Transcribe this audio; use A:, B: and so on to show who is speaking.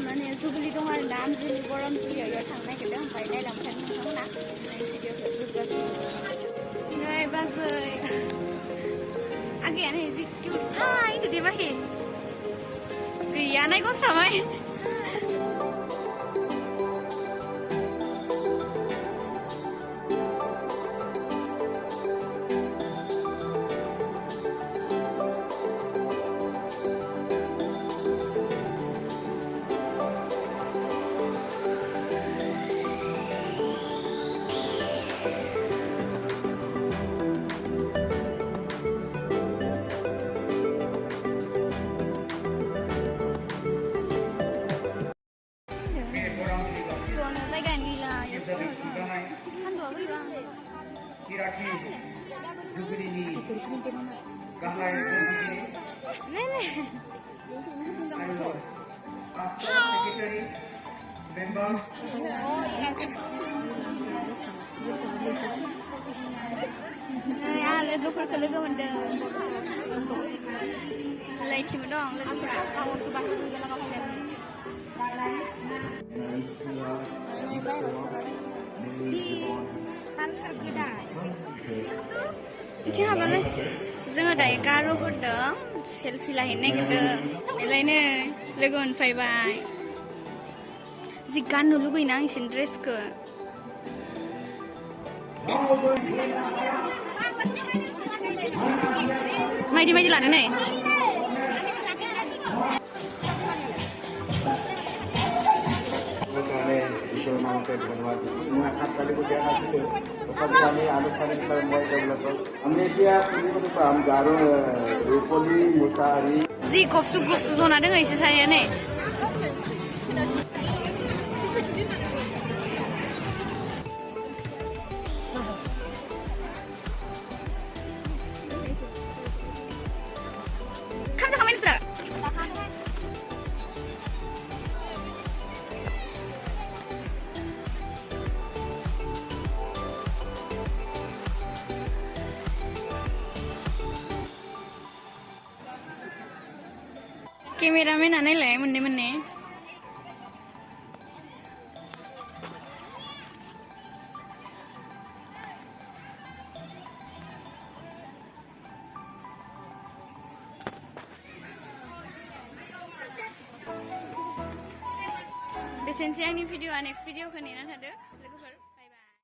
A: माने जुबली दं आरो ना आमजुलि गरम जुलियाव बेयाव थांनो नागिरदों ओमफ्राय नायलांबाय थानो नोंथांमोना भिडिअखौ जोबगासिनो नै बाजै आगैयानो जि किउट हाय दे बाहि गैया नायगस्राबाय
B: Kiraki Jubilee Gahlai Pastor Secretary Members
A: लोगोफोरखौ लोगो मोनदों लाइथिबो दं लोगोफोरा बिथिं हाबालाय जोङो दायो गार'फोरदों सेलफि लाहैनो नागिरदों बेलायनो लोगो मोनफैबाय जि गाननो लुगैना आं इसोरनि ड्रेसखौ मायदि मायदि लादों नै जि गपसु गपसु जना दङ इसोर सानैया नै केमेरामेना नायलाय मोननै मोननै बेसेनोसै आंनि भिडिअआ नेक्स्ट भिडिअखौ नेना थादो लोगोफोर